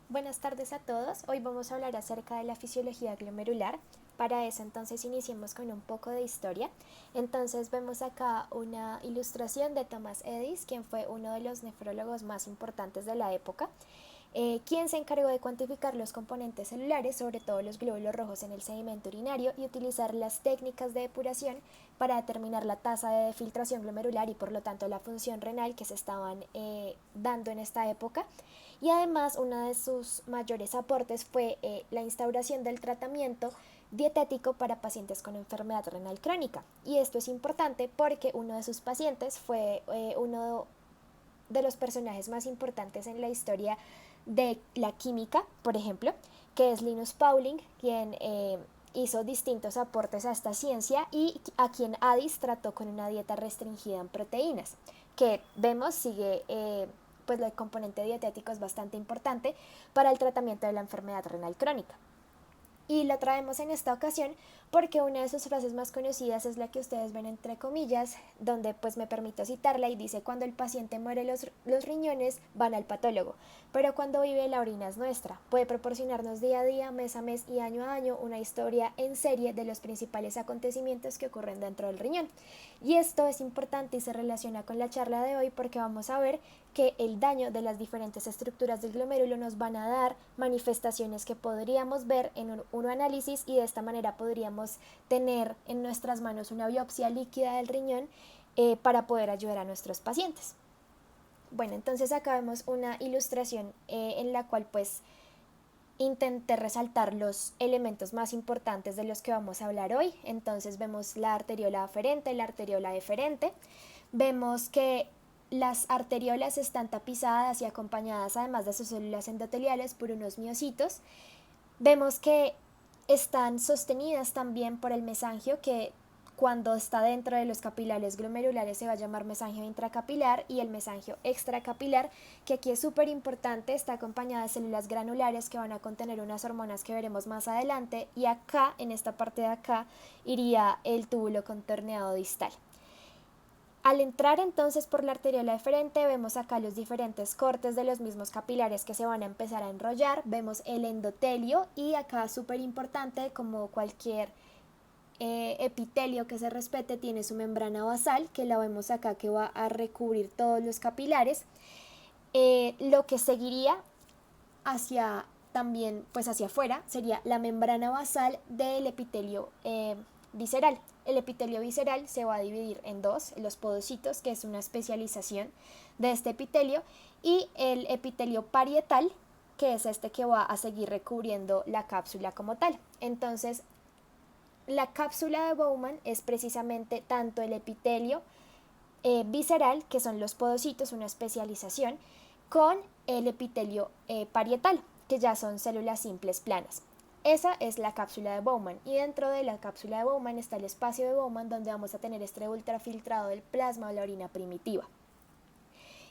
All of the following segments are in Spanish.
Buenas tardes a todos. Hoy vamos a hablar acerca de la fisiología glomerular. Para eso entonces iniciemos con un poco de historia. Entonces vemos acá una ilustración de Thomas Edis, quien fue uno de los nefrólogos más importantes de la época, quien se encargó de cuantificar los componentes celulares, sobre todo los glóbulos rojos en el sedimento urinario, y utilizar las técnicas de depuración para determinar la tasa de filtración glomerular y por lo tanto la función renal que se estaban dando en esta época. Y además uno de sus mayores aportes fue la instauración del tratamiento dietético para pacientes con enfermedad renal crónica. Y esto es importante porque uno de sus pacientes fue uno de los personajes más importantes en la historia de la química, por ejemplo, que es Linus Pauling, quien hizo distintos aportes a esta ciencia y a quien Addis trató con una dieta restringida en proteínas, que vemos sigue pues el componente dietético es bastante importante para el tratamiento de la enfermedad renal crónica. Y lo traemos en esta ocasión porque una de sus frases más conocidas es la que ustedes ven entre comillas, donde pues me permito citarla y dice: cuando el paciente muere los riñones van al patólogo, pero cuando vive la orina es nuestra. Puede proporcionarnos día a día, mes a mes y año a año una historia en serie de los principales acontecimientos que ocurren dentro del riñón. Y esto es importante y se relaciona con la charla de hoy porque vamos a ver que el daño de las diferentes estructuras del glomérulo nos van a dar manifestaciones que podríamos ver en un análisis, y de esta manera podríamos tener en nuestras manos una biopsia líquida del riñón para poder ayudar a nuestros pacientes. Bueno, entonces acá vemos una ilustración en la cual pues intenté resaltar los elementos más importantes de los que vamos a hablar hoy. Entonces vemos la arteriola aferente, la arteriola deferente. Vemos que las arteriolas están tapizadas y acompañadas, además de sus células endoteliales, por unos miocitos. Vemos que están sostenidas también por el mesangio, que cuando está dentro de los capilares glomerulares se va a llamar mesangio intracapilar, y el mesangio extracapilar, que aquí es súper importante, está acompañada de células granulares que van a contener unas hormonas que veremos más adelante, y acá, en esta parte de acá, iría el túbulo contorneado distal. Al entrar entonces por la arteriola deferente, vemos acá los diferentes cortes de los mismos capilares que se van a empezar a enrollar, vemos el endotelio, y acá súper importante, como cualquier epitelio que se respete, tiene su membrana basal, que la vemos acá, que va a recubrir todos los capilares. Lo que seguiría hacia también pues hacia afuera sería la membrana basal del epitelio visceral. El epitelio visceral se va a dividir en dos: los podocitos, que es una especialización de este epitelio, y el epitelio parietal, que es este que va a seguir recubriendo la cápsula como tal. Entonces, la cápsula de Bowman es precisamente tanto el epitelio visceral, que son los podocitos, una especialización, con el epitelio parietal, que ya son células simples planas. Esa es la cápsula de Bowman, y dentro de la cápsula de Bowman está el espacio de Bowman, donde vamos a tener este ultrafiltrado del plasma o la orina primitiva.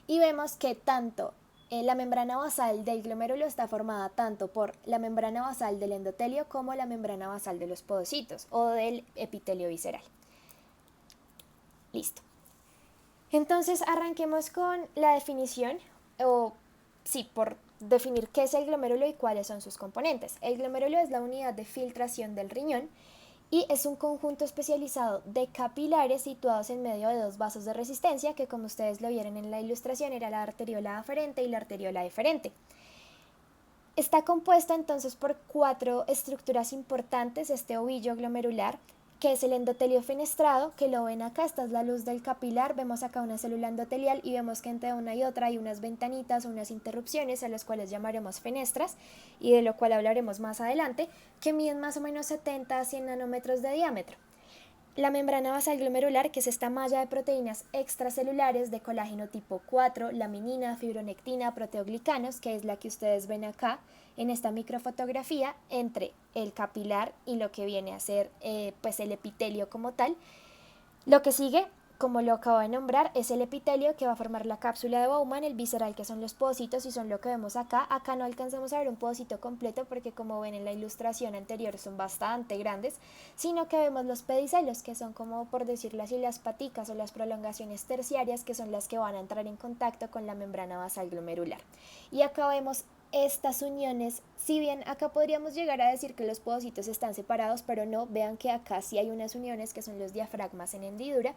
Y vemos que tanto la membrana basal del glomérulo está formada tanto por la membrana basal del endotelio como la membrana basal de los podocitos o del epitelio visceral. Listo. Entonces arranquemos con la definición, o sí, por definir qué es el glomérulo y cuáles son sus componentes. El glomérulo es la unidad de filtración del riñón y es un conjunto especializado de capilares situados en medio de dos vasos de resistencia, que como ustedes lo vieron en la ilustración era la arteriola aferente y la arteriola deferente. Está compuesta entonces por cuatro estructuras importantes: este ovillo glomerular, que es el endotelio fenestrado, que lo ven acá, esta es la luz del capilar, vemos acá una célula endotelial y vemos que entre una y otra hay unas ventanitas o unas interrupciones, a las cuales llamaremos fenestras, y de lo cual hablaremos más adelante, que miden más o menos 70 a 100 nanómetros de diámetro. La membrana basal glomerular, que es esta malla de proteínas extracelulares de colágeno tipo 4, laminina, fibronectina, proteoglicanos, que es la que ustedes ven acá en esta microfotografía entre el capilar y lo que viene a ser pues el epitelio como tal. Lo que sigue, como lo acabo de nombrar, es el epitelio, que va a formar la cápsula de Bowman, el visceral, que son los podocitos y son lo que vemos acá. Acá no alcanzamos a ver un podocito completo porque, como ven en la ilustración anterior, son bastante grandes, sino que vemos los pedicelos, que son, como por decirlo así, las paticas o las prolongaciones terciarias, que son las que van a entrar en contacto con la membrana basal glomerular. Y acá vemos estas uniones, si bien acá podríamos llegar a decir que los podocitos están separados, pero no, vean que acá sí hay unas uniones que son los diafragmas en hendidura.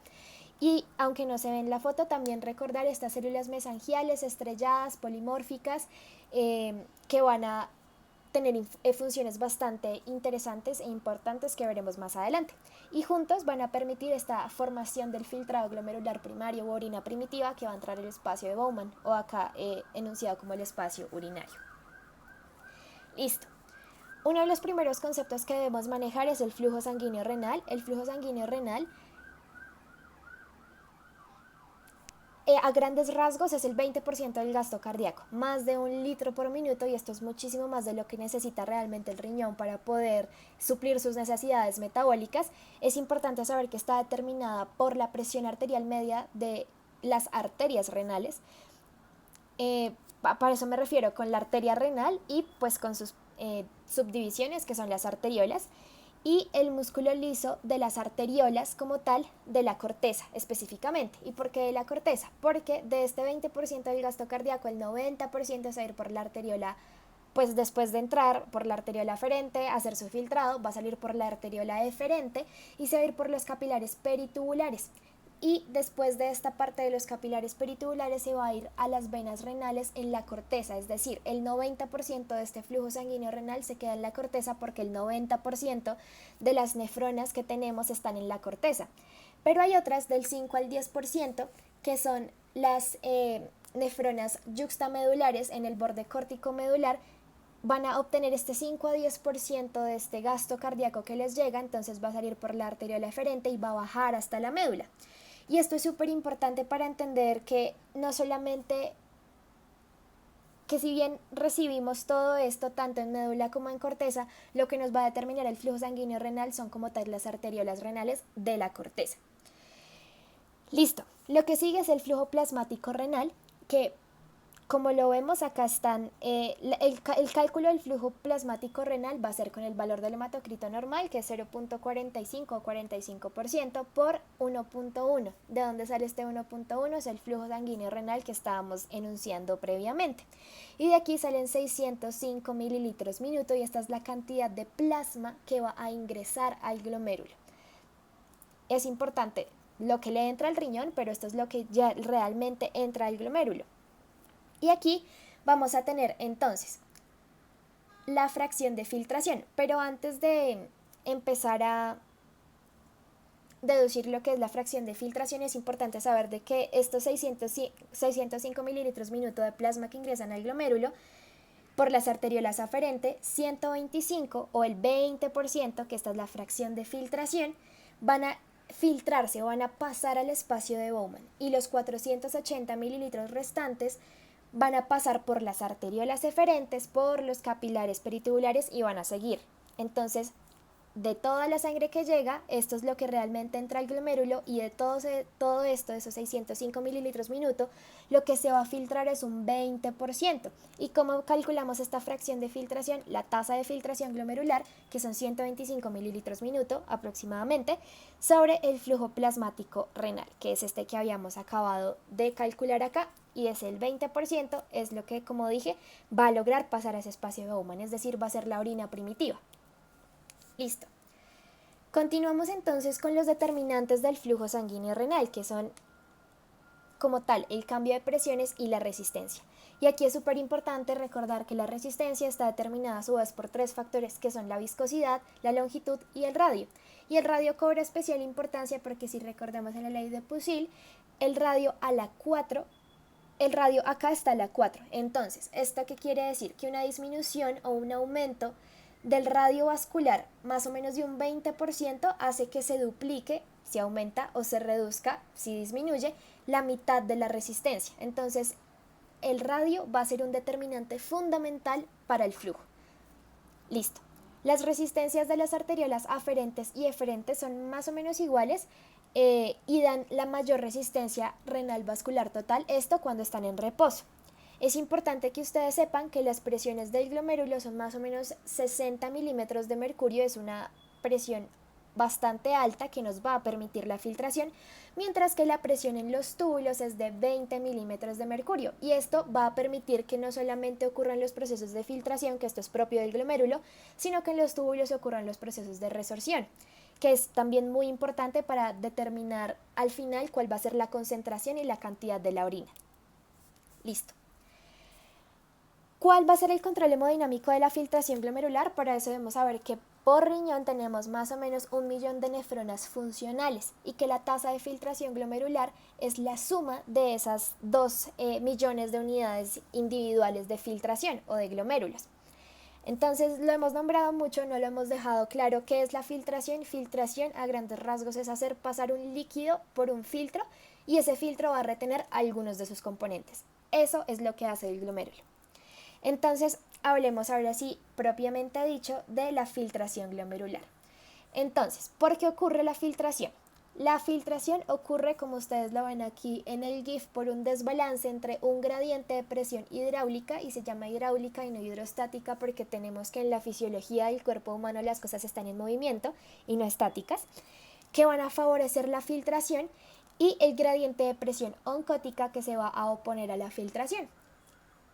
Y aunque no se ve en la foto, también recordar estas células mesangiales estrelladas, polimórficas, que van a tener funciones bastante interesantes e importantes que veremos más adelante. Y juntos van a permitir esta formación del filtrado glomerular primario u orina primitiva que va a entrar al espacio de Bowman, o acá enunciado como el espacio urinario. Listo. Uno de los primeros conceptos que debemos manejar es el flujo sanguíneo renal. El flujo sanguíneo renal, a grandes rasgos, es el 20% del gasto cardíaco, más de 1 litro por minuto, y esto es muchísimo más de lo que necesita realmente el riñón para poder suplir sus necesidades metabólicas. Es importante saber que está determinada por la presión arterial media de las arterias renales. Para eso me refiero con la arteria renal y pues con sus subdivisiones, que son las arteriolas, y el músculo liso de las arteriolas como tal de la corteza específicamente. ¿Y por qué de la corteza? Porque de este 20% del gasto cardíaco, el 90% se va a ir por la arteriola, pues después de entrar por la arteriola aferente, hacer su filtrado, va a salir por la arteriola eferente y se va a ir por los capilares peritubulares. Y después de esta parte de los capilares peritubulares se va a ir a las venas renales en la corteza, es decir, el 90% de este flujo sanguíneo renal se queda en la corteza porque el 90% de las nefronas que tenemos están en la corteza. Pero hay otras del 5 al 10% que son las nefronas yuxtamedulares en el borde córtico medular. Van a obtener este 5 a 10% de este gasto cardíaco que les llega, entonces va a salir por la arteriola eferente y va a bajar hasta la médula. Y esto es súper importante para entender que no solamente, que si bien recibimos todo esto tanto en médula como en corteza, lo que nos va a determinar el flujo sanguíneo renal son como tal las arteriolas renales de la corteza. Listo, lo que sigue es el flujo plasmático renal, que como lo vemos acá están, el cálculo del flujo plasmático renal va a ser con el valor del hematocrito normal, que es 0.45 o 45% por 1.1. ¿De dónde sale este 1.1? Es el flujo sanguíneo renal que estábamos enunciando previamente. Y de aquí salen 605 mililitros minuto, y esta es la cantidad de plasma que va a ingresar al glomérulo. Es importante lo que le entra al riñón, pero esto es lo que ya realmente entra al glomérulo. Y aquí vamos a tener entonces la fracción de filtración, pero antes de empezar a deducir lo que es la fracción de filtración, es importante saber de que estos 605 mililitros minuto de plasma que ingresan al glomérulo por las arteriolas aferente, 125 o el 20%, que esta es la fracción de filtración, van a filtrarse o van a pasar al espacio de Bowman, y los 480 mililitros restantes van a pasar por las arteriolas eferentes, por los capilares peritubulares y van a seguir. Entonces, de toda la sangre que llega, esto es lo que realmente entra al glomérulo, y de todo esto, de esos 605 mililitros minuto, lo que se va a filtrar es un 20%. ¿Y cómo calculamos esta fracción de filtración? La tasa de filtración glomerular, que son 125 mililitros minuto aproximadamente, sobre el flujo plasmático renal, que es este que habíamos acabado de calcular acá, y es el 20%, es lo que, como dije, va a lograr pasar a ese espacio de Bowman, es decir, va a ser la orina primitiva. Listo. Continuamos entonces con los determinantes del flujo sanguíneo renal, que son como tal el cambio de presiones y la resistencia. Y aquí es súper importante recordar que la resistencia está determinada a su vez por 3 factores, que son la viscosidad, la longitud y el radio. Y el radio cobra especial importancia porque, si recordamos en la ley de Pusil, el radio acá está a la 4. Entonces, ¿esto qué quiere decir? Que una disminución o un aumento del radio vascular más o menos de un 20% hace que se duplique, si aumenta, o se reduzca, si disminuye, la mitad de la resistencia. Entonces, el radio va a ser un determinante fundamental para el flujo. Listo. Las resistencias de las arteriolas aferentes y eferentes son más o menos iguales, y dan la mayor resistencia renal vascular total, esto cuando están en reposo. Es importante que ustedes sepan que las presiones del glomérulo son más o menos 60 milímetros de mercurio, es una presión bastante alta que nos va a permitir la filtración, mientras que la presión en los túbulos es de 20 milímetros de mercurio, y esto va a permitir que no solamente ocurran los procesos de filtración, que esto es propio del glomérulo, sino que en los túbulos ocurran los procesos de resorción, que es también muy importante para determinar al final cuál va a ser la concentración y la cantidad de la orina. Listo. ¿Cuál va a ser el control hemodinámico de la filtración glomerular? Para eso debemos saber que por riñón tenemos más o menos 1 millón de nefronas funcionales y que la tasa de filtración glomerular es la suma de esas 2 millones de unidades individuales de filtración o de glomérulos. Entonces lo hemos nombrado mucho, no lo hemos dejado claro qué es la filtración. Filtración a grandes rasgos es hacer pasar un líquido por un filtro y ese filtro va a retener algunos de sus componentes. Eso es lo que hace el glomérulo. Entonces, hablemos ahora sí, propiamente dicho, de la filtración glomerular. Entonces, ¿por qué ocurre la filtración? La filtración ocurre, como ustedes lo ven aquí en el GIF, por un desbalance entre un gradiente de presión hidráulica, y se llama hidráulica y no hidrostática porque tenemos que en la fisiología del cuerpo humano las cosas están en movimiento y no estáticas, que van a favorecer la filtración, y el gradiente de presión oncótica que se va a oponer a la filtración.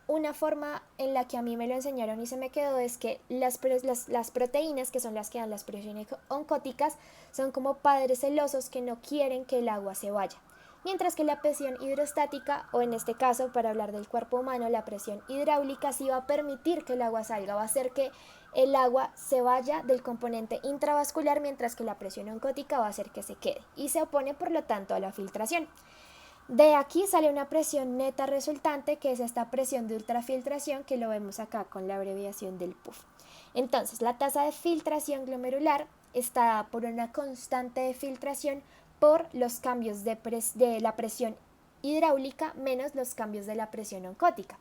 Una forma en la que a mí me lo enseñaron y se me quedó es que las proteínas, que son las que dan las presiones oncóticas, son como padres celosos que no quieren que el agua se vaya. Mientras que la presión hidrostática, o en este caso para hablar del cuerpo humano, la presión hidráulica sí va a permitir que el agua salga, va a hacer que el agua se vaya del componente intravascular, mientras que la presión oncótica va a hacer que se quede y se opone por lo tanto a la filtración. De aquí sale una presión neta resultante, que es esta presión de ultrafiltración, que lo vemos acá con la abreviación del PUF. Entonces, la tasa de filtración glomerular está dada por una constante de filtración por los cambios de la presión hidráulica menos los cambios de la presión oncótica.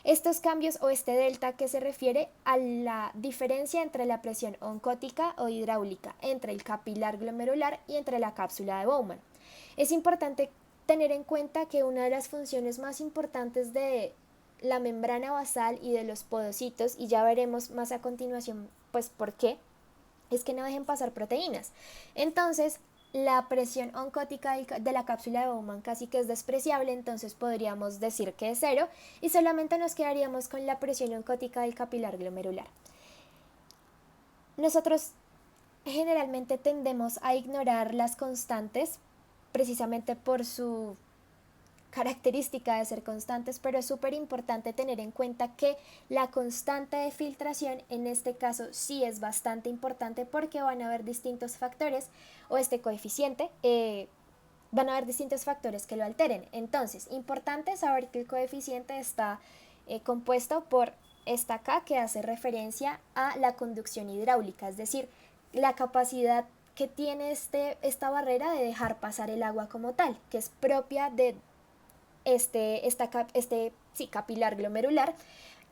Estos cambios, o este delta, que se refiere a la diferencia entre la presión oncótica o hidráulica, entre el capilar glomerular y entre la cápsula de Bowman. Es importante tener en cuenta que una de las funciones más importantes de la membrana basal y de los podocitos, y ya veremos más a continuación pues por qué, es que no dejen pasar proteínas. Entonces, la presión oncótica de la cápsula de Bowman casi que es despreciable, entonces podríamos decir que es 0 y solamente nos quedaríamos con la presión oncótica del capilar glomerular. Nosotros generalmente tendemos a ignorar las constantes precisamente por su característica de ser constantes, pero es súper importante tener en cuenta que la constante de filtración en este caso sí es bastante importante, porque van a haber distintos factores, o este coeficiente, van a haber distintos factores que lo alteren. Entonces, importante saber que el coeficiente está compuesto por esta acá, que hace referencia a la conducción hidráulica, es decir, la capacidad que tiene esta barrera de dejar pasar el agua como tal, que es propia de capilar glomerular,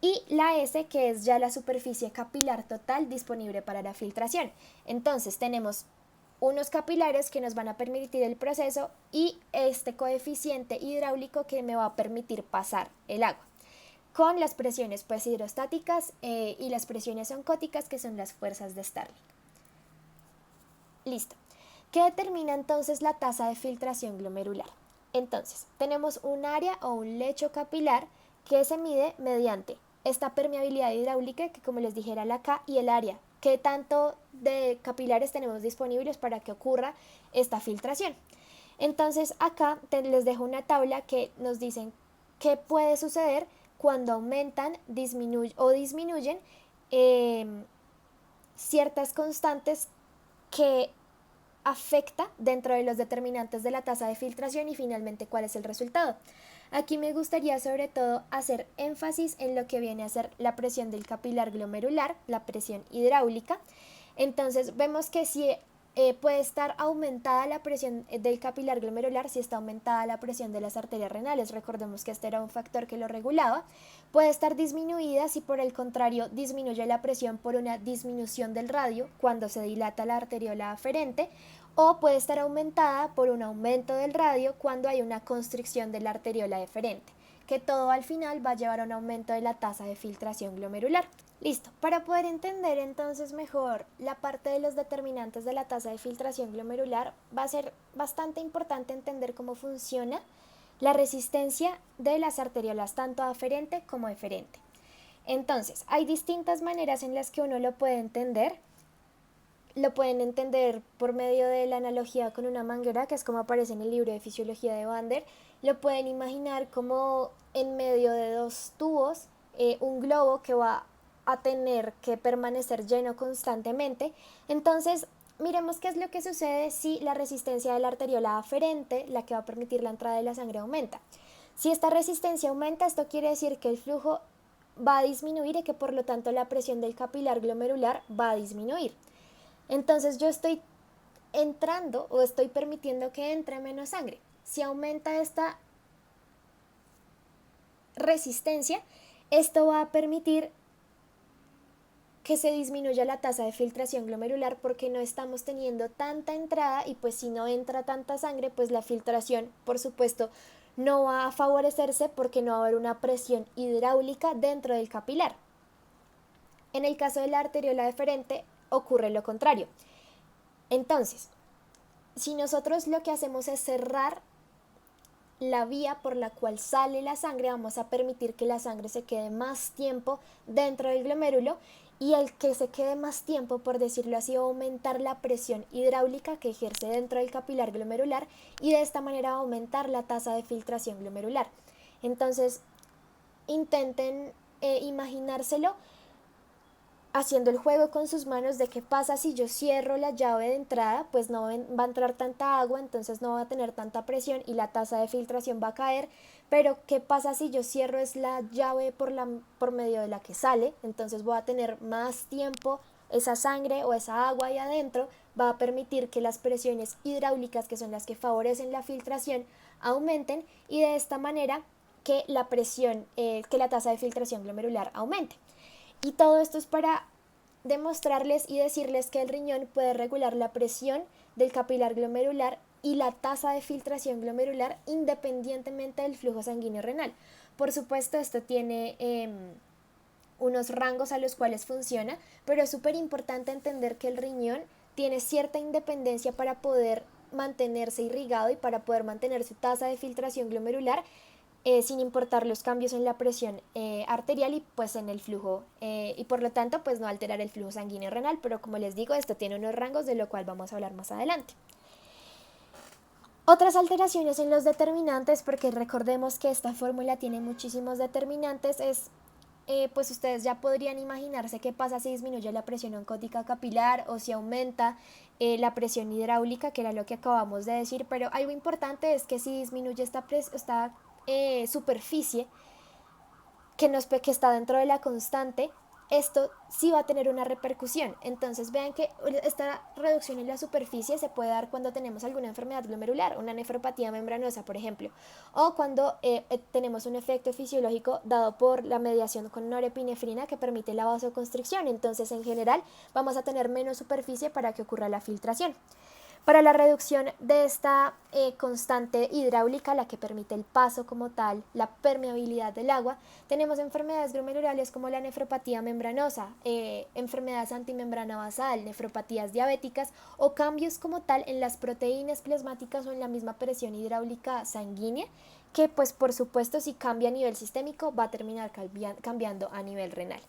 y la S, que es ya la superficie capilar total disponible para la filtración. Entonces tenemos unos capilares que nos van a permitir el proceso y este coeficiente hidráulico que me va a permitir pasar el agua, con las presiones pues hidrostáticas y las presiones oncóticas, que son las fuerzas de Starling. Listo. ¿Qué determina entonces la tasa de filtración glomerular? Entonces, tenemos un área o un lecho capilar que se mide mediante esta permeabilidad hidráulica, que como les dije era la K, y el área. ¿Qué tanto de capilares tenemos disponibles para que ocurra esta filtración? Entonces, acá les dejo una tabla que nos dicen qué puede suceder cuando aumentan o disminuyen ciertas constantes que afecta dentro de los determinantes de la tasa de filtración, y finalmente cuál es el resultado. Aquí me gustaría sobre todo hacer énfasis en lo que viene a ser la presión del capilar glomerular, la presión hidráulica. Entonces vemos que si puede estar aumentada la presión del capilar glomerular, si está aumentada la presión de las arterias renales, recordemos que este era un factor que lo regulaba. Puede estar disminuida si por el contrario disminuye la presión por una disminución del radio cuando se dilata la arteriola aferente, o puede estar aumentada por un aumento del radio cuando hay una constricción de la arteriola deferente, que todo al final va a llevar a un aumento de la tasa de filtración glomerular. Listo, para poder entender entonces mejor la parte de los determinantes de la tasa de filtración glomerular, va a ser bastante importante entender cómo funciona la resistencia de las arteriolas, tanto aferente como eferente. Entonces, hay distintas maneras en las que uno lo puede entender. Lo pueden entender por medio de la analogía con una manguera, que es como aparece en el libro de Fisiología de Bander. Lo pueden imaginar como en medio de dos tubos, un globo que va a tener que permanecer lleno constantemente. Entonces, miremos qué es lo que sucede si la resistencia de la arteriola aferente, la que va a permitir la entrada de la sangre, aumenta. Si esta resistencia aumenta, esto quiere decir que el flujo va a disminuir y que por lo tanto la presión del capilar glomerular va a disminuir. Entonces yo estoy entrando o estoy permitiendo que entre menos sangre. Si aumenta esta resistencia, esto va a permitir que se disminuya la tasa de filtración glomerular porque no estamos teniendo tanta entrada, y pues si no entra tanta sangre, pues la filtración, por supuesto, no va a favorecerse porque no va a haber una presión hidráulica dentro del capilar. En el caso de la arteriola deferente ocurre lo contrario. Entonces, si nosotros lo que hacemos es cerrar la vía por la cual sale la sangre, vamos a permitir que la sangre se quede más tiempo dentro del glomérulo, y el que se quede más tiempo, por decirlo así, va a aumentar la presión hidráulica que ejerce dentro del capilar glomerular, y de esta manera va a aumentar la tasa de filtración glomerular. Entonces, intenten imaginárselo haciendo el juego con sus manos de qué pasa si yo cierro la llave de entrada, pues no va a entrar tanta agua, entonces no va a tener tanta presión y la tasa de filtración va a caer. Pero qué pasa si yo cierro es la llave por medio de la que sale, entonces voy a tener más tiempo esa sangre o esa agua ahí adentro, va a permitir que las presiones hidráulicas, que son las que favorecen la filtración, aumenten, y de esta manera que la presión, que la tasa de filtración glomerular aumente. Y todo esto es para demostrarles y decirles que el riñón puede regular la presión del capilar glomerular y la tasa de filtración glomerular independientemente del flujo sanguíneo renal. Por supuesto, esto tiene unos rangos a los cuales funciona, pero es súper importante entender que el riñón tiene cierta independencia para poder mantenerse irrigado y para poder mantener su tasa de filtración glomerular, sin importar los cambios en la presión arterial y pues en el flujo, y por lo tanto pues no alterar el flujo sanguíneo renal. Pero como les digo, esto tiene unos rangos de lo cual vamos a hablar más adelante. Otras alteraciones en los determinantes, porque recordemos que esta fórmula tiene muchísimos determinantes, es pues ustedes ya podrían imaginarse qué pasa si disminuye la presión oncótica capilar o si aumenta la presión hidráulica, que era lo que acabamos de decir. Pero algo importante es que si disminuye esta superficie que está dentro de la constante, esto sí va a tener una repercusión. Entonces vean que esta reducción en la superficie se puede dar cuando tenemos alguna enfermedad glomerular, una nefropatía membranosa, por ejemplo, o cuando tenemos un efecto fisiológico dado por la mediación con norepinefrina que permite la vasoconstricción. Entonces, en general, vamos a tener menos superficie para que ocurra la filtración. Para la reducción de esta constante hidráulica, la que permite el paso como tal, la permeabilidad del agua, tenemos enfermedades glomerulares como la nefropatía membranosa, enfermedades antimembrana basal, nefropatías diabéticas o cambios como tal en las proteínas plasmáticas o en la misma presión hidráulica sanguínea, que pues por supuesto si cambia a nivel sistémico va a terminar cambiando a nivel renal.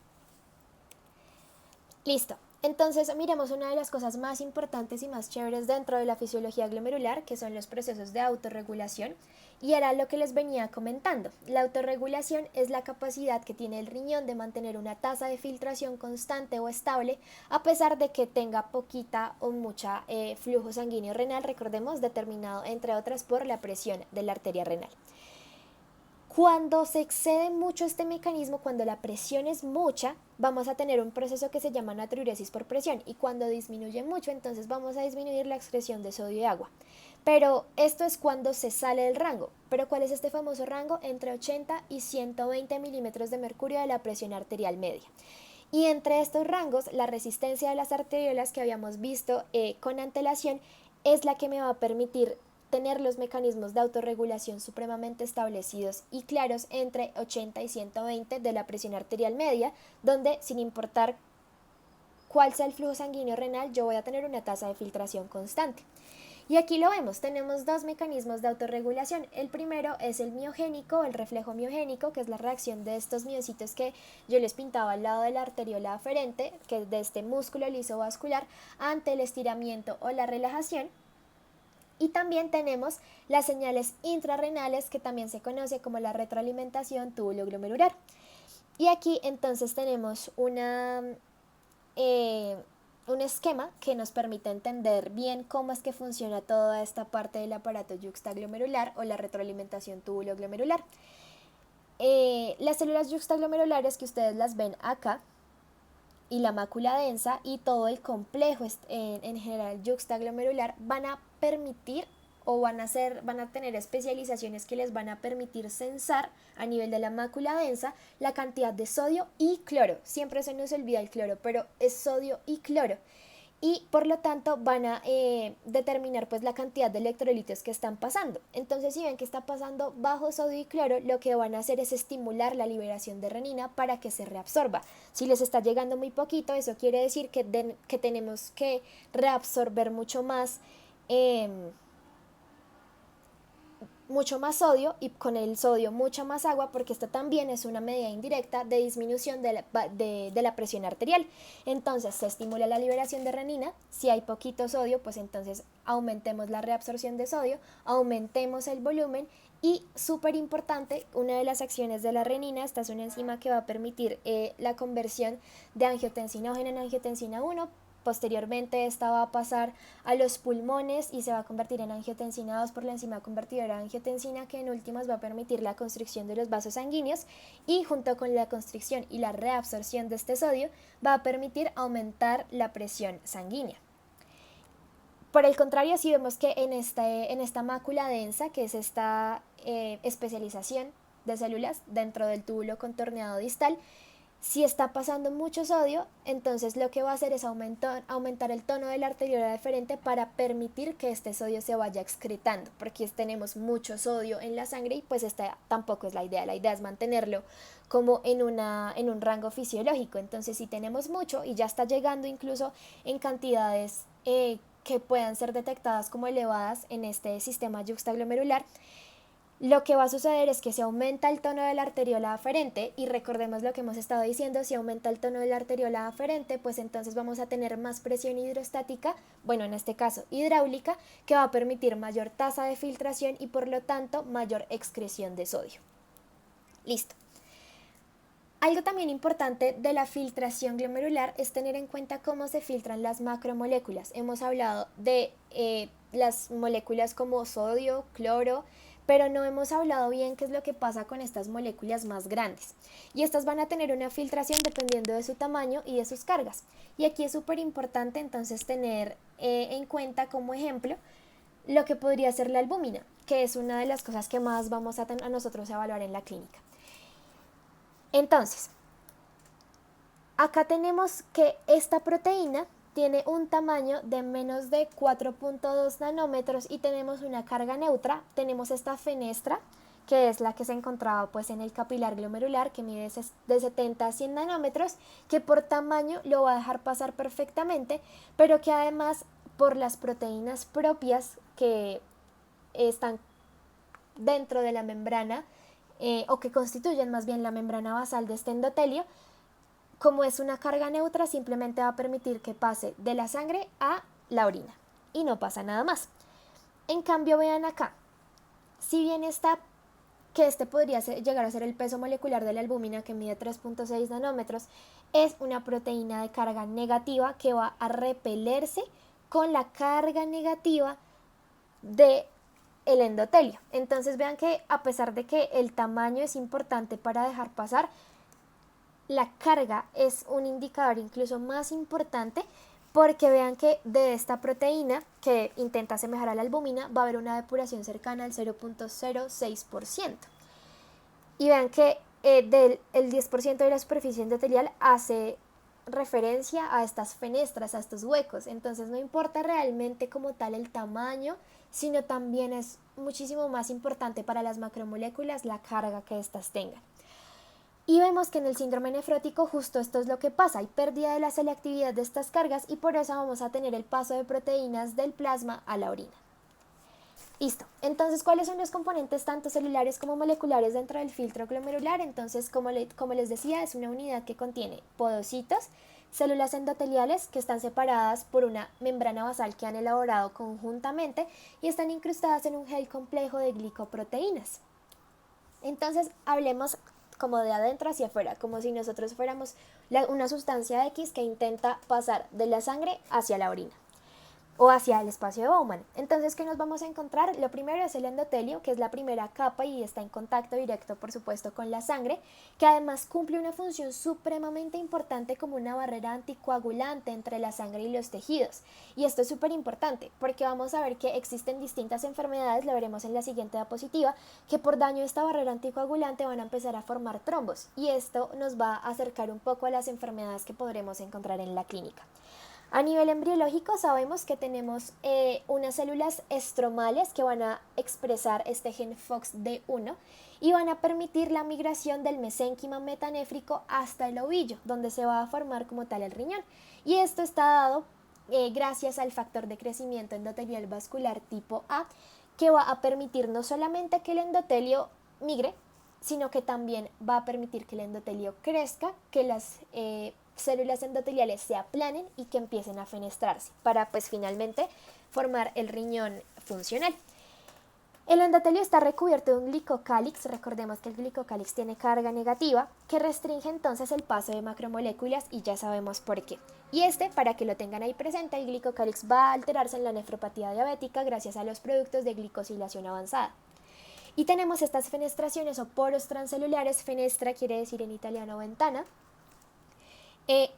Listo. Entonces miremos una de las cosas más importantes y más chéveres dentro de la fisiología glomerular, que son los procesos de autorregulación, y era lo que les venía comentando. La autorregulación es la capacidad que tiene el riñón de mantener una tasa de filtración constante o estable a pesar de que tenga poquita o mucha flujo sanguíneo renal, recordemos, determinado entre otras por la presión de la arteria renal. Cuando se excede mucho este mecanismo, cuando la presión es mucha, vamos a tener un proceso que se llama natriuresis por presión, y cuando disminuye mucho, entonces vamos a disminuir la excreción de sodio y agua. Pero esto es cuando se sale del rango. ¿Pero cuál es este famoso rango? Entre 80 y 120 milímetros de mercurio de la presión arterial media. Y entre estos rangos, la resistencia de las arteriolas que habíamos visto con antelación es la que me va a permitir tener los mecanismos de autorregulación supremamente establecidos y claros entre 80 y 120 de la presión arterial media, donde sin importar cuál sea el flujo sanguíneo renal, yo voy a tener una tasa de filtración constante. Y aquí lo vemos, tenemos dos mecanismos de autorregulación. El primero es el miogénico, el reflejo miogénico, que es la reacción de estos miocitos que yo les pintaba al lado de la arteriola aferente, que es de este músculo liso vascular, ante el estiramiento o la relajación. Y también tenemos las señales intrarrenales, que también se conoce como la retroalimentación túbulo-glomerular. Y aquí entonces tenemos un esquema que nos permite entender bien cómo es que funciona toda esta parte del aparato yuxtaglomerular o la retroalimentación túbulo-glomerular. Las células yuxtaglomerulares que ustedes las ven acá, y la mácula densa y todo el complejo en general yuxtaglomerular van a permitir o van a tener especializaciones que les van a permitir censar a nivel de la mácula densa la cantidad de sodio y cloro. Siempre se nos olvida el cloro, pero es sodio y cloro. Y por lo tanto van a determinar pues la cantidad de electrolitos que están pasando. Entonces si ven que está pasando bajo sodio y cloro, lo que van a hacer es estimular la liberación de renina para que se reabsorba. Si les está llegando muy poquito, eso quiere decir que tenemos que reabsorber mucho más sodio, y con el sodio mucha más agua, porque esto también es una medida indirecta de disminución de la presión arterial. Entonces se estimula la liberación de renina. Si hay poquito sodio, pues entonces aumentemos la reabsorción de sodio, aumentemos el volumen. Y súper importante, una de las acciones de la renina, esta es una enzima que va a permitir la conversión de angiotensinógeno en angiotensina 1. Posteriormente esta va a pasar a los pulmones y se va a convertir en angiotensina 2 por la enzima convertidora de angiotensina, que en últimas va a permitir la constricción de los vasos sanguíneos, y junto con la constricción y la reabsorción de este sodio va a permitir aumentar la presión sanguínea. Por el contrario, si vemos que en esta mácula densa, que es esta especialización de células dentro del túbulo contorneado distal, si está pasando mucho sodio, entonces lo que va a hacer es aumentar el tono de la arteriola deferente para permitir que este sodio se vaya excretando, porque tenemos mucho sodio en la sangre y pues esta tampoco es la idea es mantenerlo como en un rango fisiológico. Entonces si tenemos mucho y ya está llegando incluso en cantidades que puedan ser detectadas como elevadas en este sistema yuxtaglomerular, lo que va a suceder es que se aumenta el tono de la arteriola aferente, y recordemos lo que hemos estado diciendo, si aumenta el tono de la arteriola aferente, pues entonces vamos a tener más presión hidrostática, bueno, en este caso hidráulica, que va a permitir mayor tasa de filtración y por lo tanto mayor excreción de sodio. Listo. Algo también importante de la filtración glomerular es tener en cuenta cómo se filtran las macromoléculas. Hemos hablado de las moléculas como sodio, cloro, pero no hemos hablado bien qué es lo que pasa con estas moléculas más grandes. Y estas van a tener una filtración dependiendo de su tamaño y de sus cargas. Y aquí es súper importante entonces tener en cuenta como ejemplo lo que podría ser la albúmina, que es una de las cosas que más vamos a nosotros a evaluar en la clínica. Entonces, acá tenemos que esta proteína tiene un tamaño de menos de 4.2 nanómetros y tenemos una carga neutra. Tenemos esta fenestra, que es la que se encontraba pues en el capilar glomerular, que mide de 70 a 100 nanómetros, que por tamaño lo va a dejar pasar perfectamente, pero que además por las proteínas propias que están dentro de la membrana, o que constituyen más bien la membrana basal de este endotelio, como es una carga neutra, simplemente va a permitir que pase de la sangre a la orina y no pasa nada más. En cambio, vean acá, si bien está que este podría llegar a ser el peso molecular de la albúmina, que mide 3.6 nanómetros, es una proteína de carga negativa que va a repelerse con la carga negativa de el endotelio. Entonces vean que a pesar de que el tamaño es importante para dejar pasar, la carga es un indicador incluso más importante, porque vean que de esta proteína que intenta asemejar a la albúmina va a haber una depuración cercana al 0.06%. Y vean que el 10% de la superficie endotelial hace referencia a estas fenestras, a estos huecos. Entonces no importa realmente como tal el tamaño, sino también es muchísimo más importante para las macromoléculas la carga que éstas tengan. Y vemos que en el síndrome nefrótico justo esto es lo que pasa, hay pérdida de la selectividad de estas cargas y por eso vamos a tener el paso de proteínas del plasma a la orina. Listo, entonces ¿cuáles son los componentes tanto celulares como moleculares dentro del filtro glomerular? Entonces como les decía, es una unidad que contiene podocitos, células endoteliales que están separadas por una membrana basal que han elaborado conjuntamente y están incrustadas en un gel complejo de glicoproteínas. Entonces hablemos como de adentro hacia afuera, como si nosotros fuéramos una sustancia X que intenta pasar de la sangre hacia la orina o hacia el espacio de Bowman. Entonces, ¿qué nos vamos a encontrar? Lo primero es el endotelio, que es la primera capa y está en contacto directo, por supuesto, con la sangre, que además cumple una función supremamente importante como una barrera anticoagulante entre la sangre y los tejidos. Y esto es súper importante, porque vamos a ver que existen distintas enfermedades, lo veremos en la siguiente diapositiva, que por daño de esta barrera anticoagulante van a empezar a formar trombos, y esto nos va a acercar un poco a las enfermedades que podremos encontrar en la clínica. A nivel embriológico sabemos que tenemos unas células estromales que van a expresar este gen FOXD1 y van a permitir la migración del mesénquima metanéfrico hasta el ovillo, donde se va a formar como tal el riñón. Y esto está dado gracias al factor de crecimiento endotelial vascular tipo A, que va a permitir no solamente que el endotelio migre, sino que también va a permitir que el endotelio crezca, que las células endoteliales se aplanen y que empiecen a fenestrarse para pues finalmente formar el riñón funcional. El endotelio está recubierto de un glicocálix, recordemos que el glicocálix tiene carga negativa que restringe entonces el paso de macromoléculas y ya sabemos por qué. Y para que lo tengan ahí presente, el glicocálix va a alterarse en la nefropatía diabética gracias a los productos de glicosilación avanzada. Y tenemos estas fenestraciones o poros transcelulares, fenestra quiere decir en italiano ventana,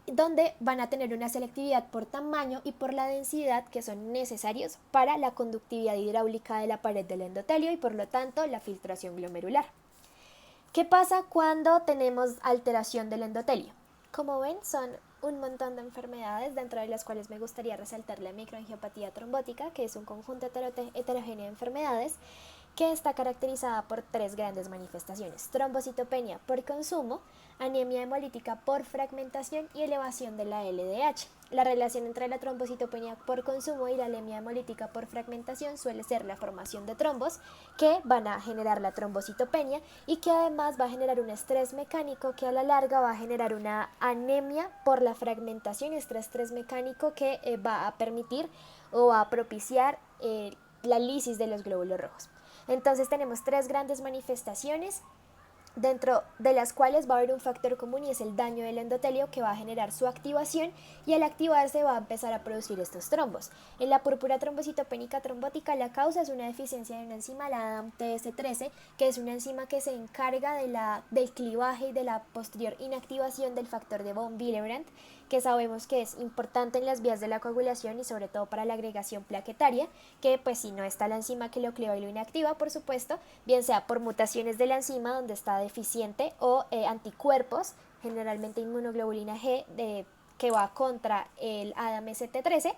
donde van a tener una selectividad por tamaño y por la densidad que son necesarios para la conductividad hidráulica de la pared del endotelio y por lo tanto la filtración glomerular. ¿Qué pasa cuando tenemos alteración del endotelio? Como ven, son un montón de enfermedades, dentro de las cuales me gustaría resaltar la microangiopatía trombótica, que es un conjunto heterogéneo de enfermedades que está caracterizada por tres grandes manifestaciones: trombocitopenia por consumo, anemia hemolítica por fragmentación y elevación de la LDH. La relación entre la trombocitopenia por consumo y la anemia hemolítica por fragmentación suele ser la formación de trombos que van a generar la trombocitopenia y que además va a generar un estrés mecánico que a la larga va a generar una anemia por la fragmentación, este estrés mecánico que va a permitir o va a propiciar la lisis de los glóbulos rojos. Entonces tenemos tres grandes manifestaciones, dentro de las cuales va a haber un factor común y es el daño del endotelio que va a generar su activación y al activarse va a empezar a producir estos trombos. En la púrpura trombocitopénica trombótica la causa es una deficiencia de una enzima, la ADAMTS13, que es una enzima que se encarga del clivaje y de la posterior inactivación del factor de von Willebrand, que sabemos que es importante en las vías de la coagulación y sobre todo para la agregación plaquetaria, que pues si no está la enzima que lo cliva y lo inactiva, por supuesto, bien sea por mutaciones de la enzima donde está deficiente o anticuerpos, generalmente inmunoglobulina G, que va contra el ADAM-ST13,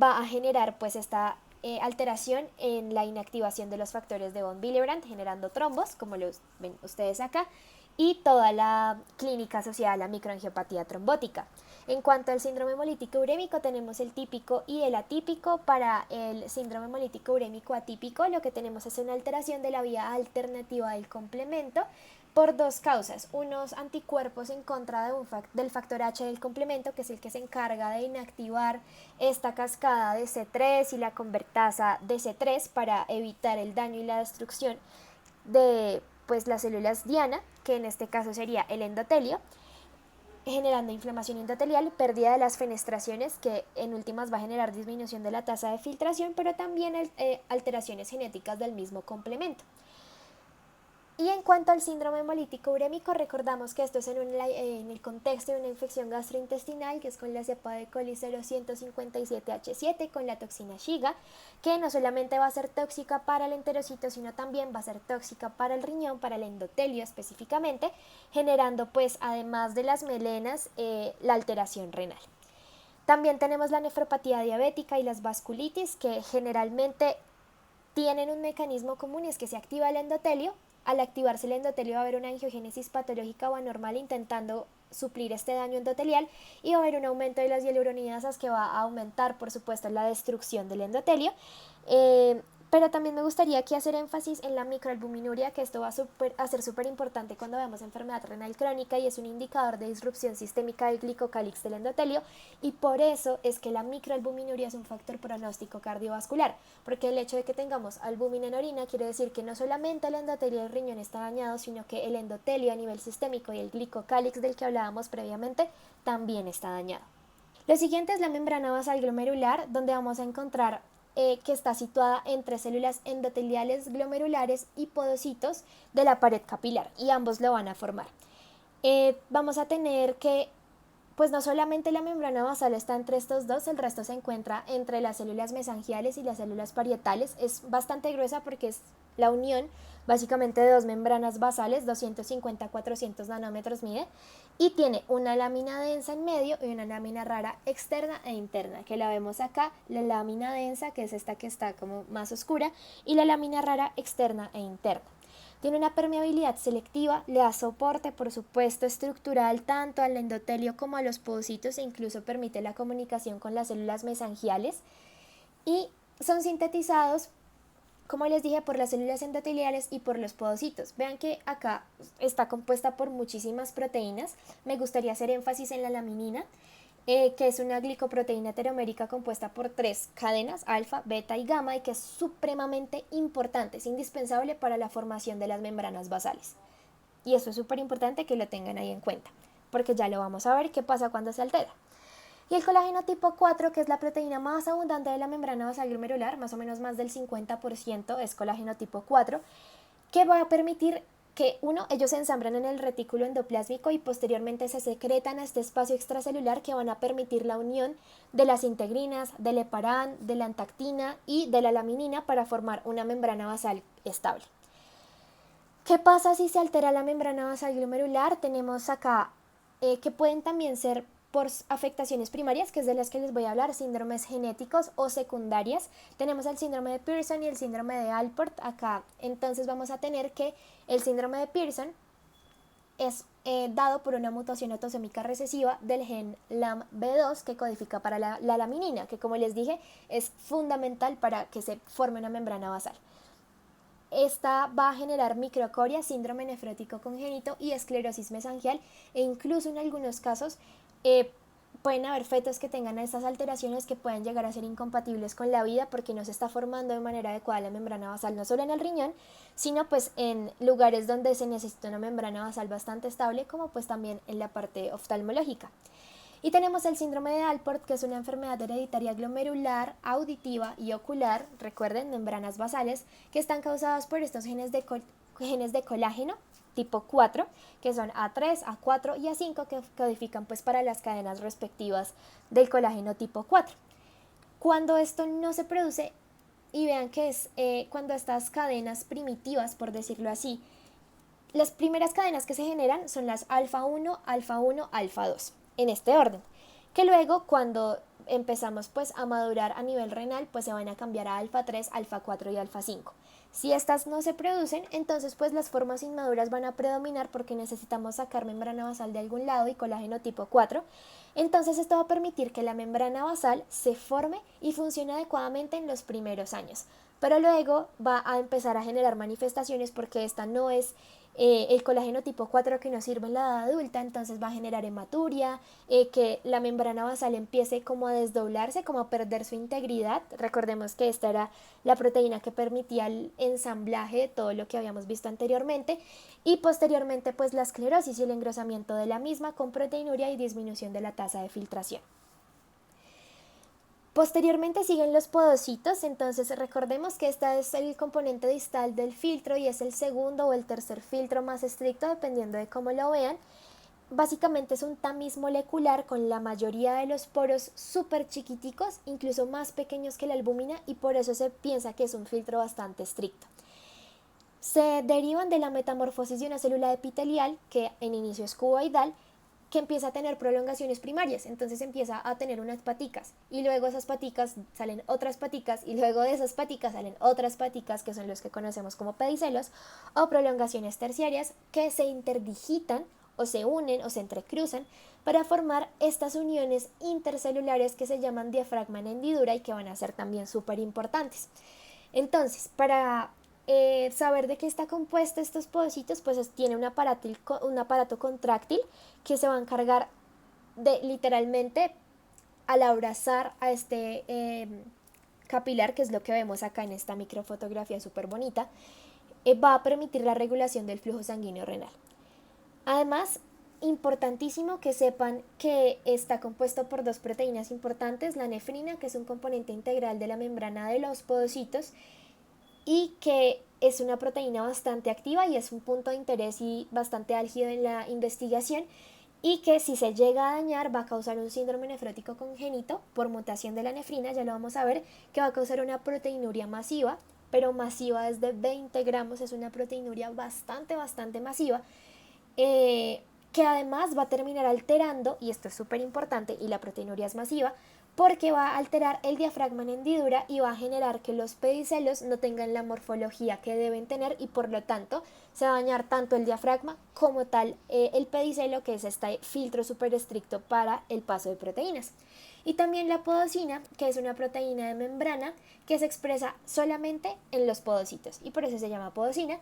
va a generar pues esta alteración en la inactivación de los factores de von Willebrand, generando trombos, como los ven ustedes acá, y toda la clínica asociada a la microangiopatía trombótica. En cuanto al síndrome hemolítico urémico, tenemos el típico y el atípico. Para el síndrome hemolítico urémico atípico, lo que tenemos es una alteración de la vía alternativa del complemento por dos causas: unos anticuerpos en contra del factor H del complemento, que es el que se encarga de inactivar esta cascada de C3 y la convertasa de C3 para evitar el daño y la destrucción de pues las células diana, que en este caso sería el endotelio, generando inflamación endotelial, pérdida de las fenestraciones, que en últimas va a generar disminución de la tasa de filtración, pero también alteraciones genéticas del mismo complemento. Y en cuanto al síndrome hemolítico urémico, recordamos que esto es en el contexto de una infección gastrointestinal, que es con la cepa de coli 0157H7 con la toxina Shiga, que no solamente va a ser tóxica para el enterocito, sino también va a ser tóxica para el riñón, para el endotelio específicamente, generando pues además de las melenas la alteración renal. También tenemos la nefropatía diabética y las vasculitis, que generalmente tienen un mecanismo común y es que se activa el endotelio. Al activarse el endotelio va a haber una angiogénesis patológica o anormal intentando suplir este daño endotelial y va a haber un aumento de las hialuronidasas que va a aumentar, por supuesto, la destrucción del endotelio. Pero también me gustaría aquí hacer énfasis en la microalbuminuria, que esto va a ser súper importante cuando vemos enfermedad renal crónica y es un indicador de disrupción sistémica del glicocálix del endotelio, y por eso es que la microalbuminuria es un factor pronóstico cardiovascular, porque el hecho de que tengamos albúmina en orina quiere decir que no solamente el endotelio del riñón está dañado, sino que el endotelio a nivel sistémico y el glicocálix del que hablábamos previamente también está dañado. Lo siguiente es la membrana basal glomerular, donde vamos a encontrar que está situada entre células endoteliales glomerulares y podocitos de la pared capilar, y ambos lo van a formar. Vamos a tener que, pues no solamente la membrana basal está entre estos dos, el resto se encuentra entre las células mesangiales y las células parietales. Es bastante gruesa porque es la unión básicamente de dos membranas basales, 250-400 nanómetros mide, y tiene una lámina densa en medio y una lámina rara externa e interna, que la vemos acá, la lámina densa, que es esta que está como más oscura, y la lámina rara externa e interna. Tiene una permeabilidad selectiva, le da soporte, por supuesto, estructural tanto al endotelio como a los podocitos e incluso permite la comunicación con las células mesangiales, y son sintetizados, como les dije, por las células endoteliales y por los podocitos. Vean que acá está compuesta por muchísimas proteínas. Me gustaría hacer énfasis en la laminina, que es una glicoproteína heteromérica compuesta por 3 cadenas, alfa, beta y gamma, y que es supremamente importante, es indispensable para la formación de las membranas basales. Y eso es súper importante que lo tengan ahí en cuenta, porque ya lo vamos a ver qué pasa cuando se altera. Y el colágeno tipo 4, que es la proteína más abundante de la membrana basal glomerular, más o menos más del 50% es colágeno tipo 4, que va a permitir que, uno, ellos se ensamblan en el retículo endoplásmico y posteriormente se secretan a este espacio extracelular que van a permitir la unión de las integrinas, del heparán, de la antactina y de la laminina para formar una membrana basal estable. ¿Qué pasa si se altera la membrana basal glomerular? Tenemos acá que pueden también ser por afectaciones primarias, que es de las que les voy a hablar, síndromes genéticos o secundarias. Tenemos el síndrome de Pearson y el síndrome de Alport acá. Entonces vamos a tener que el síndrome de Pearson es dado por una mutación autosómica recesiva del gen LAMB2 que codifica para la laminina, que como les dije es fundamental para que se forme una membrana basal. Esta va a generar microcoria, síndrome nefrótico congénito y esclerosis mesangial, e incluso en algunos casos pueden haber fetos que tengan estas alteraciones que pueden llegar a ser incompatibles con la vida porque no se está formando de manera adecuada la membrana basal, no solo en el riñón, sino pues en lugares donde se necesita una membrana basal bastante estable, como pues también en la parte oftalmológica. Y tenemos el síndrome de Alport, que es una enfermedad hereditaria glomerular, auditiva y ocular, recuerden, membranas basales, que están causadas por estos genes de colágeno tipo 4, que son A3, A4 y A5, que codifican pues para las cadenas respectivas del colágeno tipo 4. Cuando esto no se produce, y vean que es cuando estas cadenas primitivas, por decirlo así, las primeras cadenas que se generan son las alfa 1, alfa 1, alfa 2, en este orden, que luego cuando empezamos pues a madurar a nivel renal pues se van a cambiar a alfa 3, alfa 4 y alfa 5. Si estas no se producen, entonces pues las formas inmaduras van a predominar porque necesitamos sacar membrana basal de algún lado y colágeno tipo 4. Entonces esto va a permitir que la membrana basal se forme y funcione adecuadamente en los primeros años, pero luego va a empezar a generar manifestaciones porque esta no es el colágeno tipo 4 que nos sirve en la edad adulta, entonces va a generar hematuria, que la membrana basal empiece como a desdoblarse, como a perder su integridad. Recordemos que esta era la proteína que permitía el ensamblaje de todo lo que habíamos visto anteriormente, y posteriormente pues la esclerosis y el engrosamiento de la misma con proteinuria y disminución de la tasa de filtración. Posteriormente siguen los podocitos, entonces recordemos que este es el componente distal del filtro y es el segundo o el tercer filtro más estricto dependiendo de cómo lo vean. Básicamente es un tamiz molecular con la mayoría de los poros súper chiquiticos, incluso más pequeños que la albúmina, y por eso se piensa que es un filtro bastante estricto. Se derivan de la metamorfosis de una célula epitelial, que en inicio es cuboidal, que empieza a tener prolongaciones primarias, entonces empieza a tener unas paticas y luego esas paticas salen otras paticas y luego de esas paticas salen otras paticas que son los que conocemos como pedicelos o prolongaciones terciarias que se interdigitan o se unen o se entrecruzan para formar estas uniones intercelulares que se llaman diafragma en hendidura y que van a ser también súper importantes. Entonces, para saber de qué está compuesto estos podocitos, pues tiene un aparato contráctil que se va a encargar de literalmente al abrazar a este capilar, que es lo que vemos acá en esta microfotografía súper bonita, va a permitir la regulación del flujo sanguíneo renal. Además, importantísimo que sepan que está compuesto por dos proteínas importantes, la nefrina, que es un componente integral de la membrana de los podocitos, y que es una proteína bastante activa y es un punto de interés y bastante álgido en la investigación, y que si se llega a dañar va a causar un síndrome nefrótico congénito por mutación de la nefrina, ya lo vamos a ver, que va a causar una proteinuria masiva, pero masiva desde 20 gramos, es una proteinuria bastante masiva, que además va a terminar alterando, y esto es súper importante, y la proteinuria es masiva, porque va a alterar el diafragma en hendidura y va a generar que los pedicelos no tengan la morfología que deben tener y por lo tanto se va a dañar tanto el diafragma como tal el pedicelo, que es este filtro súper estricto para el paso de proteínas. Y también la podocina, que es una proteína de membrana que se expresa solamente en los podocitos y por eso se llama podocina.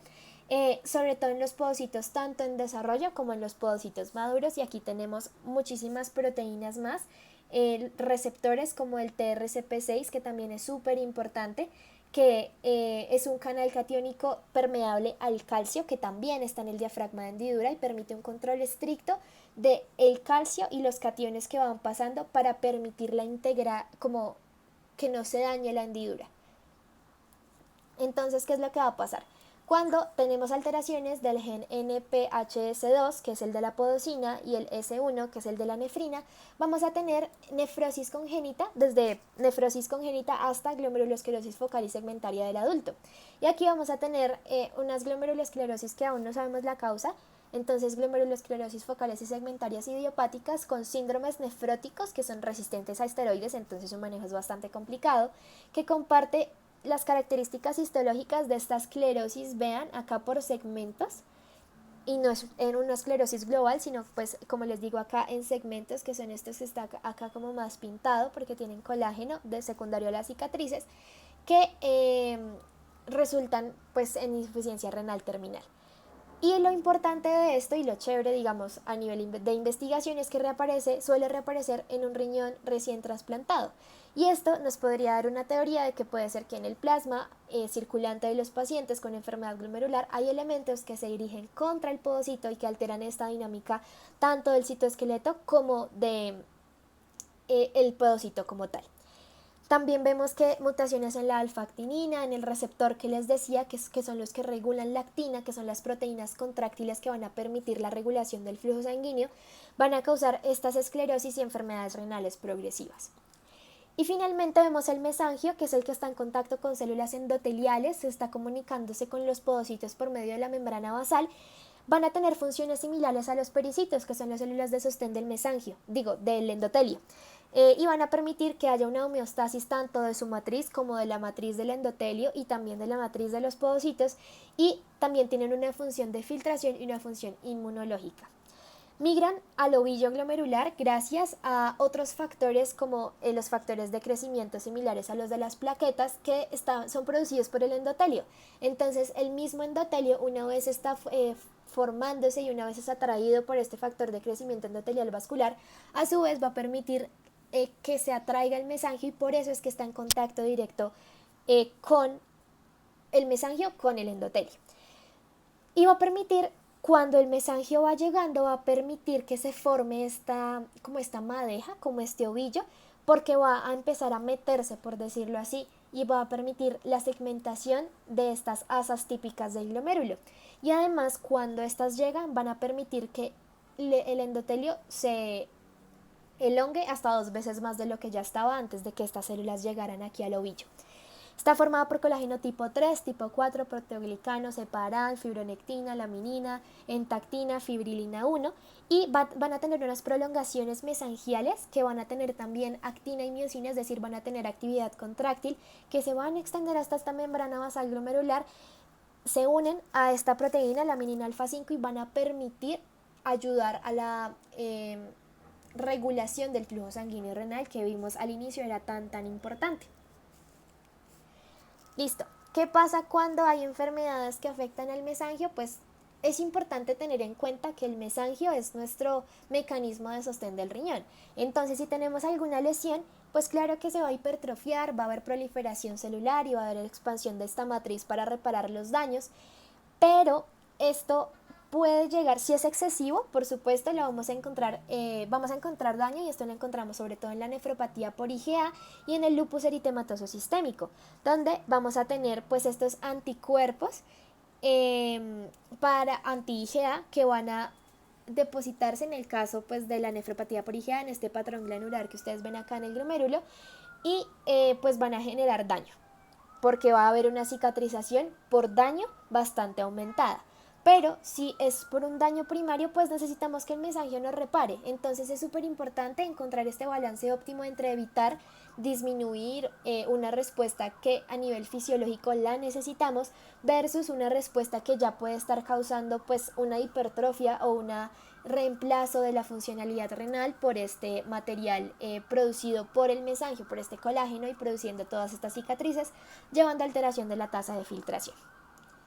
Sobre todo en los podocitos tanto en desarrollo como en los podocitos maduros, y aquí tenemos muchísimas proteínas más, receptores como el TRCP6, que también es súper importante, que es un canal catiónico permeable al calcio, que también está en el diafragma de hendidura y permite un control estricto de el calcio y los cationes que van pasando para permitir la integra, como que no se dañe la hendidura. Entonces, ¿qué es lo que va a pasar? Cuando tenemos alteraciones del gen NPHS2, que es el de la podocina, y el S1, que es el de la nefrina, vamos a tener nefrosis congénita, desde nefrosis congénita hasta glomerulosclerosis focal y segmentaria del adulto. Y aquí vamos a tener unas glomerulosclerosis que aún no sabemos la causa, entonces glomerulosclerosis focales y segmentarias idiopáticas con síndromes nefróticos que son resistentes a esteroides, entonces su manejo es bastante complicado, que comparte las características histológicas de esta esclerosis, vean acá por segmentos, y no es en una esclerosis global, sino pues como les digo acá en segmentos, que son estos que está acá como más pintado porque tienen colágeno de secundario a las cicatrices, que resultan pues en insuficiencia renal terminal. Y lo importante de esto y lo chévere, digamos, a nivel de investigación es que suele reaparecer en un riñón recién trasplantado. Y esto nos podría dar una teoría de que puede ser que en el plasma circulante de los pacientes con enfermedad glomerular hay elementos que se dirigen contra el podocito y que alteran esta dinámica tanto del citoesqueleto como de el podocito como tal. También vemos que mutaciones en la alfa-actinina, en el receptor que les decía, que son los que regulan la actina, que son las proteínas contráctiles que van a permitir la regulación del flujo sanguíneo, van a causar estas esclerosis y enfermedades renales progresivas. Y finalmente vemos el mesangio, que es el que está en contacto con células endoteliales, se está comunicándose con los podocitos por medio de la membrana basal. Van a tener funciones similares a los pericitos, que son las células de sostén del mesangio, del endotelio. Y van a permitir que haya una homeostasis tanto de su matriz como de la matriz del endotelio y también de la matriz de los podocitos, y también tienen una función de filtración y una función inmunológica. Migran al ovillo glomerular gracias a otros factores como los factores de crecimiento similares a los de las plaquetas que son producidos por el endotelio. Entonces el mismo endotelio, una vez está formándose y una vez es atraído por este factor de crecimiento endotelial vascular, a su vez va a permitir que se atraiga el mesangio, y por eso es que está en contacto directo con el mesangio, con el endotelio. Y va a permitir, cuando el mesangio va llegando va a permitir que se forme como esta madeja, como este ovillo, porque va a empezar a meterse, por decirlo así, y va a permitir la segmentación de estas asas típicas del glomérulo. Y además, cuando estas llegan, van a permitir que el endotelio se elongue hasta 2 veces más de lo que ya estaba antes de que estas células llegaran aquí al ovillo. Está formada por colágeno tipo 3, tipo 4, proteoglicano, separan, fibronectina, laminina, entactina, fibrilina 1 y van a tener unas prolongaciones mesangiales que van a tener también actina y miosina, es decir, van a tener actividad contráctil que se van a extender hasta esta membrana basal glomerular, se unen a esta proteína, laminina alfa 5 y van a permitir ayudar a la regulación del flujo sanguíneo renal que vimos al inicio era tan importante. Listo. ¿Qué pasa cuando hay enfermedades que afectan al mesangio? Pues es importante tener en cuenta que el mesangio es nuestro mecanismo de sostén del riñón. Entonces, si tenemos alguna lesión, pues claro que se va a hipertrofiar, va a haber proliferación celular y va a haber expansión de esta matriz para reparar los daños, pero esto puede llegar, si es excesivo, por supuesto, vamos a encontrar daño y esto lo encontramos sobre todo en la nefropatía por IgA y en el lupus eritematoso sistémico, donde vamos a tener pues estos anticuerpos para anti-IgA que van a depositarse en el caso pues de la nefropatía por IgA en este patrón granular que ustedes ven acá en el glomérulo y pues van a generar daño porque va a haber una cicatrización por daño bastante aumentada. Pero si es por un daño primario, pues necesitamos que el mesangio nos repare. Entonces es súper importante encontrar este balance óptimo entre evitar disminuir una respuesta que a nivel fisiológico la necesitamos versus una respuesta que ya puede estar causando pues una hipertrofia o una reemplazo de la funcionalidad renal por este material producido por el mesangio, por este colágeno y produciendo todas estas cicatrices, llevando a alteración de la tasa de filtración.